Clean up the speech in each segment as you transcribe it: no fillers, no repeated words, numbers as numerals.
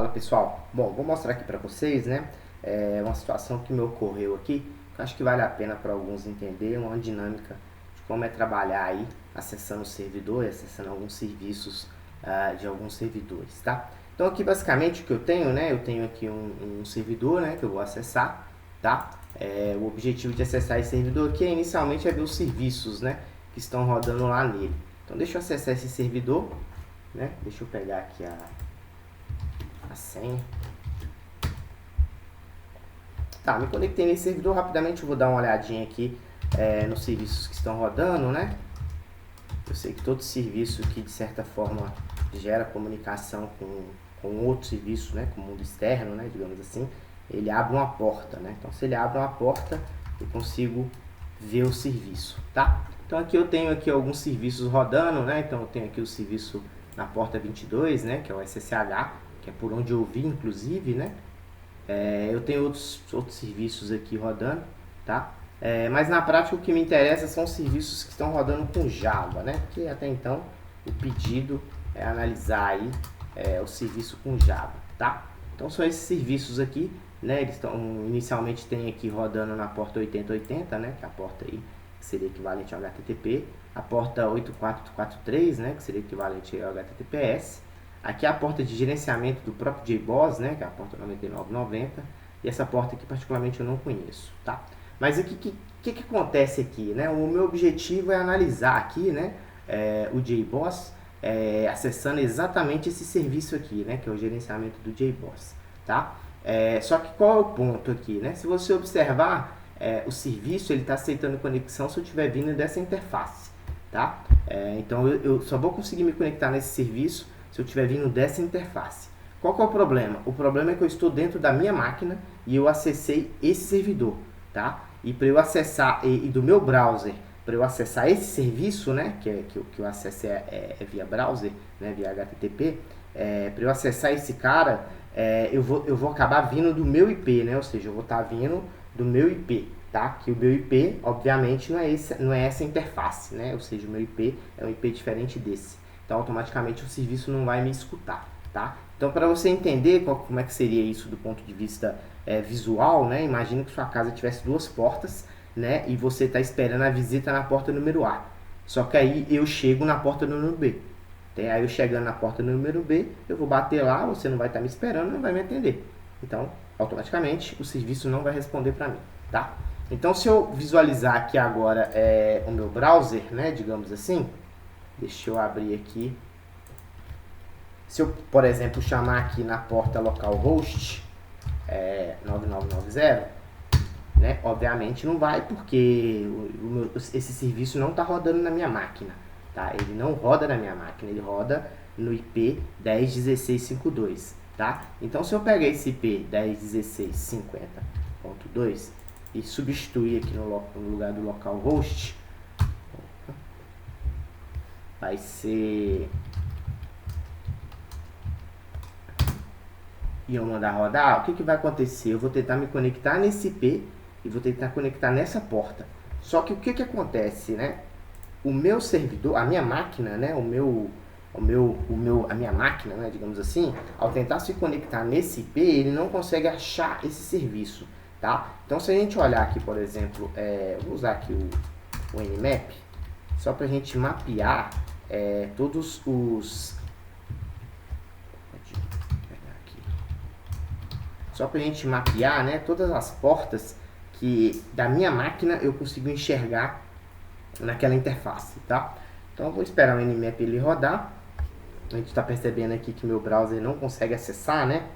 Fala pessoal, bom, vou mostrar aqui para vocês, né, uma situação que me ocorreu aqui, que eu acho que vale a pena para alguns entender, uma dinâmica de como é trabalhar aí, acessando o servidor e acessando alguns serviços de alguns servidores, tá? Então aqui basicamente o que eu tenho, né, eu tenho aqui um servidor, né, que eu vou acessar, tá? O objetivo de acessar esse servidor aqui inicialmente é ver os serviços, né, que estão rodando lá nele. Então deixa eu acessar esse servidor, né, deixa eu pegar aqui a senha. Tá, me conectei nesse servidor, rapidamente eu vou dar uma olhadinha aqui nos serviços que estão rodando, né? Eu sei que todo serviço que de certa forma gera comunicação com outro serviço, né, com o mundo externo, né, digamos assim, ele abre uma porta, né? Então se ele abre uma porta, eu consigo ver o serviço, tá? Então aqui eu tenho aqui alguns serviços rodando, né? Então eu tenho aqui o serviço na porta 22, né, que é o SSH, que é por onde eu vi, inclusive, né? Eu tenho outros serviços aqui rodando, tá? Mas na prática o que me interessa são os serviços que estão rodando com Java, né? Porque até então o pedido é analisar aí o serviço com Java, tá? Então são esses serviços aqui, né? Eles estão inicialmente tem aqui rodando na porta 8080, né? Que é a porta aí que seria equivalente ao HTTP, a porta 8443, né? Que seria equivalente ao HTTPS. Aqui é a porta de gerenciamento do próprio JBoss, né, que é a porta 9990, e essa porta aqui particularmente eu não conheço, tá? Mas o que acontece aqui, né? O meu objetivo é analisar aqui, né, o JBoss acessando exatamente esse serviço aqui, né, que é o gerenciamento do JBoss, tá? Só que qual é o ponto aqui, né? Se você observar, o serviço ele está aceitando conexão se eu estiver vindo dessa interface, tá? Então eu só vou conseguir me conectar nesse serviço se eu estiver vindo dessa interface. Qual que é o problema? O problema é que eu estou dentro da minha máquina e eu acessei esse servidor, tá? E para eu acessar, e do meu browser, para eu acessar esse serviço, né, que o acesso é via browser, né, via HTTP, para eu acessar esse cara, eu vou acabar vindo do meu IP, né, ou seja, eu vou estar vindo do meu IP, tá? Que o meu IP, obviamente, não é essa interface, né, ou seja, o meu IP é um IP diferente desse. Então automaticamente o serviço não vai me escutar, tá? Então para você entender como é que seria isso do ponto de vista visual, né? Imagina que sua casa tivesse duas portas, né? E você está esperando a visita na porta número A. Só que aí eu chego na porta número B. Aí eu chegando na porta número B, eu vou bater lá, você não vai estar me esperando, não vai me atender. Então automaticamente o serviço não vai responder para mim, tá? Então se eu visualizar aqui agora o meu browser, né? Digamos assim. Deixa eu abrir aqui. Se eu, por exemplo, chamar aqui na porta localhost 9990, né, obviamente não vai porque esse serviço não está rodando na minha máquina. Tá? Ele não roda na minha máquina, ele roda no IP 10.16.52. Tá? Então se eu pegar esse IP 10.16.50.2 e substituir aqui no lugar do localhost, vai ser, e eu mandar rodar, o que vai acontecer? Eu vou tentar me conectar nesse IP e vou tentar conectar nessa porta. Só que o que acontece, né? O meu servidor, a minha máquina, né? A minha máquina, né? Digamos assim, ao tentar se conectar nesse IP, ele não consegue achar esse serviço, tá? Então se a gente olhar aqui, por exemplo, vou usar aqui o Nmap, só para a gente mapear todos os... Só para a gente mapear, né, todas as portas que da minha máquina eu consigo enxergar naquela interface, tá? Então eu vou esperar o Nmap ele rodar. A gente está percebendo aqui que meu browser não consegue acessar, né,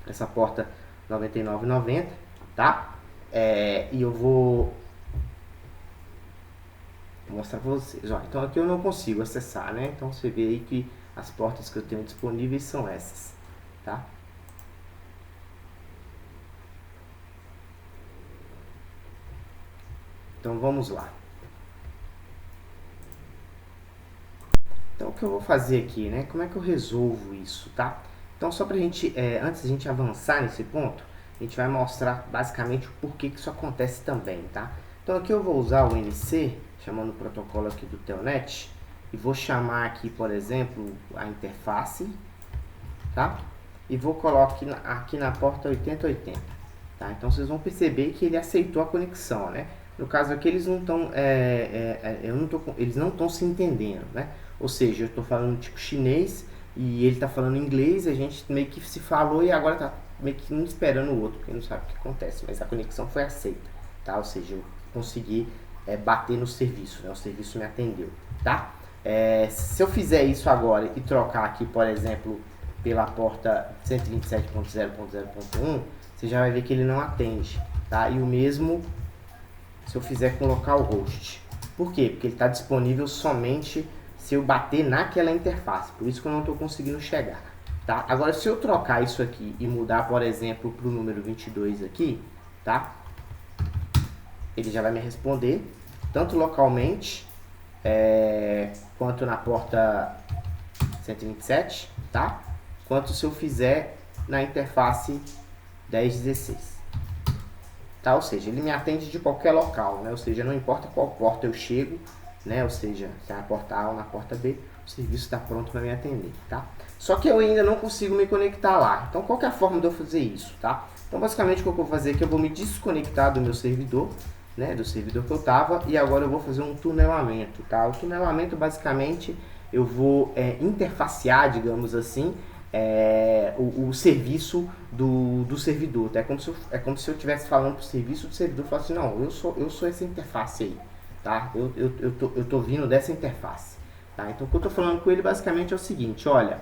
essa porta 9990, tá? E eu vou mostrar para vocês. Ó, então aqui eu não consigo acessar, né? Então você vê aí que as portas que eu tenho disponíveis são essas, tá? Então vamos lá. Então o que eu vou fazer aqui, né? Como é que eu resolvo isso, tá? Então só pra gente, antes da gente avançar nesse ponto, a gente vai mostrar basicamente o porquê que isso acontece também, tá? Então aqui eu vou usar o NC, chamando o protocolo aqui do Telnet, e vou chamar aqui, por exemplo, a interface, tá? e vou colocar aqui na porta 8080. Tá? Então vocês vão perceber que ele aceitou a conexão, né? No caso aqui eles não estão eles não estão se entendendo, né? Ou seja, eu estou falando tipo chinês e ele está falando inglês, a gente meio que se falou e agora está meio que um esperando o outro, porque não sabe o que acontece, mas a conexão foi aceita, tá? Ou seja, eu consegui bater no serviço, né? O serviço me atendeu, tá? Se eu fizer isso agora e trocar aqui, por exemplo, pela porta 127.0.0.1, você já vai ver que ele não atende, tá? E o mesmo se eu fizer com localhost. Por quê? Porque ele está disponível somente se eu bater naquela interface, por isso que eu não estou conseguindo chegar, tá? Agora, se eu trocar isso aqui e mudar, por exemplo, para o número 22 aqui, tá? Ele já vai me responder, tanto localmente, quanto na porta 127, tá? Quanto se eu fizer na interface 1016. Tá? Ou seja, ele me atende de qualquer local, né? Ou seja, não importa qual porta eu chego, né? Ou seja, se é na porta A ou na porta B, o serviço está pronto para me atender, tá? Só que eu ainda não consigo me conectar lá. Então, qual que é a forma de eu fazer isso, tá? Então, basicamente, o que eu vou fazer é que eu vou me desconectar do meu servidor, né? Do servidor que eu estava, e agora eu vou fazer um tunelamento, tá? O tunelamento, basicamente, eu vou interfacear, digamos assim, o serviço do servidor. Tá? É como se eu estivesse falando para o serviço do servidor, falasse, não, eu sou essa interface aí, tá? Eu tô vindo dessa interface, tá? Então o que eu tô falando com ele basicamente é o seguinte, olha,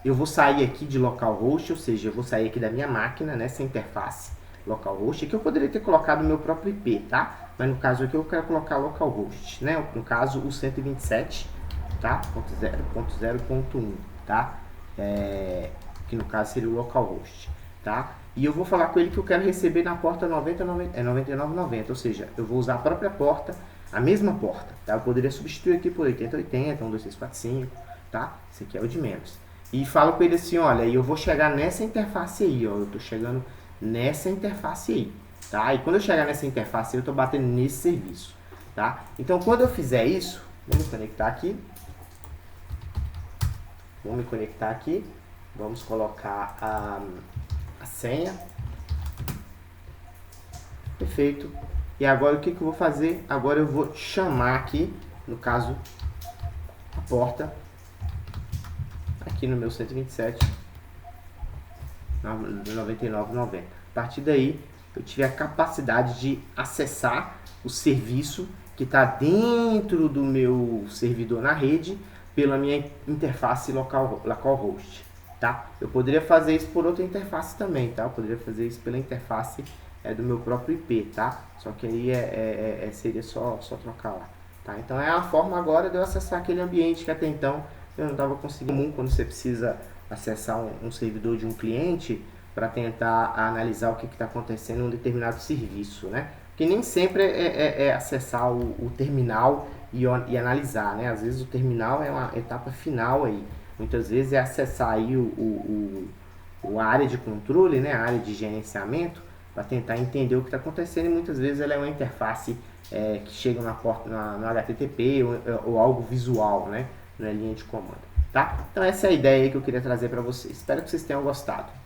eu vou sair aqui de localhost, ou seja, eu vou sair aqui da minha máquina nessa interface localhost, que eu poderia ter colocado o meu próprio IP, tá? Mas no caso aqui eu quero colocar localhost, né? No caso o 127, tá? 0.0.1, tá? Que no caso seria o localhost, tá? E eu vou falar com ele que eu quero receber na porta 9990, ou seja, eu vou usar a própria porta, a mesma porta, tá? Eu poderia substituir aqui por 8080, 12645, tá? Esse aqui é o de menos. E falo com ele assim, olha, eu vou chegar nessa interface aí, ó, eu tô chegando nessa interface aí, tá? E quando eu chegar nessa interface aí, eu tô batendo nesse serviço, tá? Então, quando eu fizer isso, vamos conectar aqui. Vou me conectar aqui, vamos colocar a senha, perfeito, e agora o que eu vou fazer? Agora eu vou chamar aqui, no caso, a porta, aqui no meu 127, 9990. A partir daí, eu tive a capacidade de acessar o serviço que está dentro do meu servidor na rede, pela minha interface localhost, tá? Eu poderia fazer isso por outra interface também, tá? Eu poderia fazer isso pela interface do meu próprio IP, tá? Só que aí seria só trocar lá, tá? Então é a forma agora de eu acessar aquele ambiente que até então eu não estava conseguindo. Quando você precisa acessar um servidor de um cliente para tentar analisar o que está acontecendo em um determinado serviço, né? Que nem sempre é acessar o terminal e analisar, né? Às vezes o terminal é uma etapa final aí. Muitas vezes é acessar aí a área de controle, né? A área de gerenciamento, para tentar entender o que está acontecendo, e muitas vezes ela é uma interface que chega na porta, no HTTP ou algo visual, né? Na linha de comando, tá? Então essa é a ideia aí que eu queria trazer para vocês. Espero que vocês tenham gostado.